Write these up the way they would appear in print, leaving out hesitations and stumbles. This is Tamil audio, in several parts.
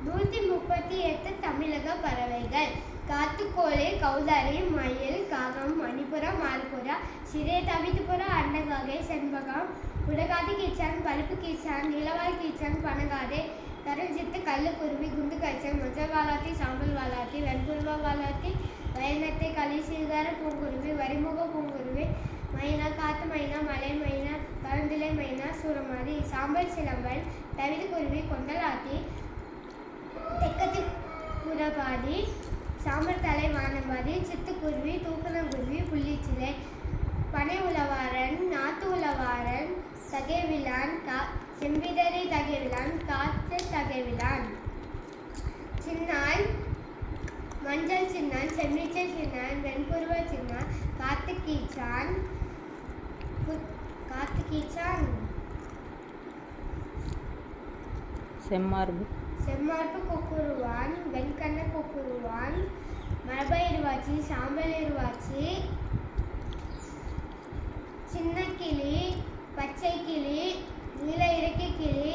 138 தமிழக பறவைகள். காத்துக்கோழி, கௌதாரி, மயில், காகம், மணிப்புறா, மால்புறா, சிறிய தவிட்டுப்புறா, அண்டங்காகை, செண்பகம், உடகாதி கீச்சான், பழுப்பு கீச்சான், நீலவால் கீச்சான், பனங்காதை, கருஞ்சித்து, கல்லுக்குருவி, குண்டு காய்ச்சல், மஞ்சள் வாலாத்தி, சாம்பல் வாலாத்தி, வெண்புருவ வாலாத்தி, வயல்நத்தை, களி, சீர்கார பூங்குருவி, வரிமுக பூங்குருவி, மைனா, காத்து மைனா, மலை மைனா, கருந்திலை மைனா, சூரமாதி, சாம்பல் சிலம்பல், தவிட்டுக்குருவி, கொண்டலாத்தி, தெக்கத்தி புறபாதி, சாம்பல் தலை வானம்பாதி, சித்துக்குருவி, தூக்கணங்குருவி, புள்ளிச்சிலை, பனை உளவாரன், நாத்து உளவாரன், தகைவிலான், செம்பிதறி தகைவிலான், காத்து தகைவிலான், சின்னான், மஞ்சள் சின்னான், செம்மிச்சை சின்னான், வெண்புருவ சின்னான், காத்து கீச்சான், செம்மார்பு கொக்குருவான், வெண்கண்ண கொக்குருவான், மரபை இருவாச்சி, சாம்பல் இருவாச்சி, சின்ன கிளி, பச்சை கிளி, நீல இறக்கை கிளி,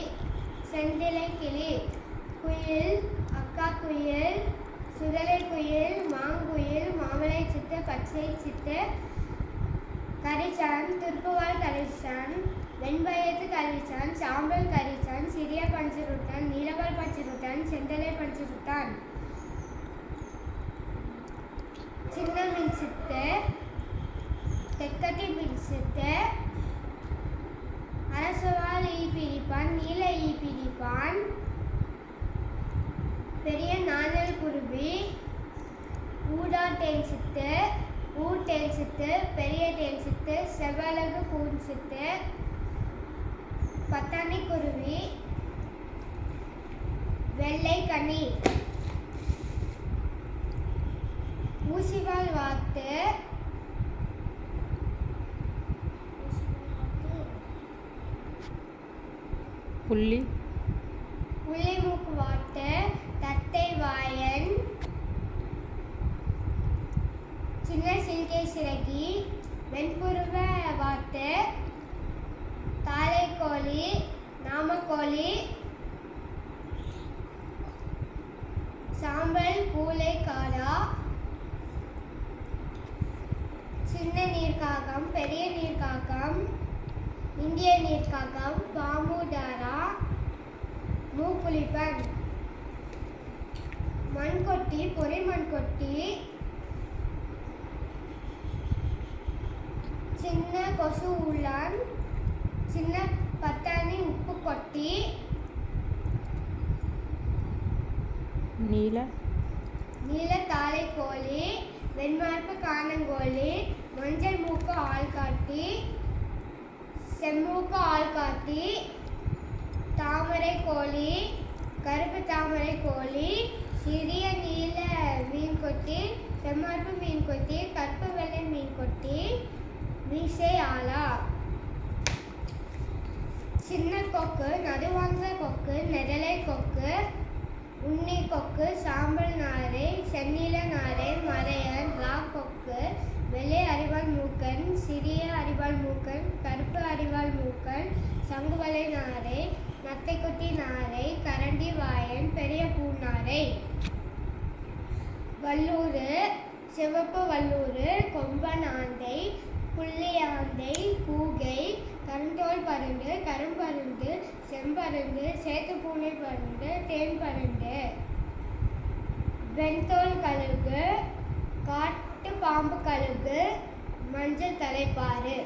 செந்திலை கிளி, குயில், அக்கா குயில், சுடலை குயில், மாங்குயில், மாமலை சித்து, பச்சை சித்து, கரிச்சான், திருப்புவால் கரிச்சான், வெண்பயத்து கரிச்சான், சாம்பல் கரிச்சான், சிறிய பஞ்சுருட்டான், நீலவால் பஞ்சுருட்டான், செந்தலை பஞ்சுருட்டான், சின்ன மின் சித்து, தெக்கட்டி மின் சித்து, அரசவால் ஈ பிடிப்பான், நீல ஈ பிடிப்பான், பெரிய நாணல் குருவி, ஊடா தேன் சித்து, ஊட்டேன் சித்து, பெரிய தேன் சித்து, செவ்வழகு பூன் சித்து, பட்டாணி குருவி, வெள்ளை கனி, ஊசிவால் வாத்து, புள்ளிமூக்கு வாத்து, தத்தை வாயன், சின்ன சில்கை சிறகி, வெண்புருவ வாத்து, தாளைக்கோழி, நாமக்கோழி, சாம்பல் பூளை காடா, சின்ன நீர்க்காகம், பெரிய நீர்க்காகம், இந்திய நீர்க்காகம், பாமுடாரா, மூப்புளிப்பன், மண்கொட்டி, பொறி மண்கொட்டி, சின்ன கொசு உள்ளான், சின்ன பட்டாணி உப்பு கொட்டி, நீல தாளைக்கோழி, வெண்மார்பு காணங்கோழி, மஞ்சள் மூக்கு ஆள்காட்டி, செம்மூக்கு ஆள்காட்டி, தாமரை கோழி, கருப்பு தாமரை கோழி, சிறிய நீல மீன் கொட்டி, செம்மார்பு மீன் கொட்டி, கருப்பு வெள்ளை மீன் கொட்டி, மீசை ஆலா, சின்ன கொக்கு, நடுவாங்க கொக்கு, நெடலை கொக்கு, உண்ணி கொக்கு, சாம்பல் நாரை, செந்நில நாரை, மறையன், ரா கொக்கு, வெள்ளை அரிவாள் மூக்கன், சிறிய அரிவாள் மூக்கன், கருப்பு அரிவாள் மூக்கன், சங்குவலை நாரை, நத்தைக்குட்டி நாரை, கரண்டி வாயன், பெரிய பூநாரை, வல்லூறு, சிவப்பு வல்லூறு, கொம்பன் ஆந்தை, புள்ளி ஆந்தை, கூகை, கருந்தோல் பருந்து, கரும்பருந்து, செம்பருந்து, சேத்து பூனை பருந்து, தேன் பருந்து, வெண்தோல் கழுகு, காட்டு பாம்பு கழுகு, மஞ்சள் தலைப்பாறு.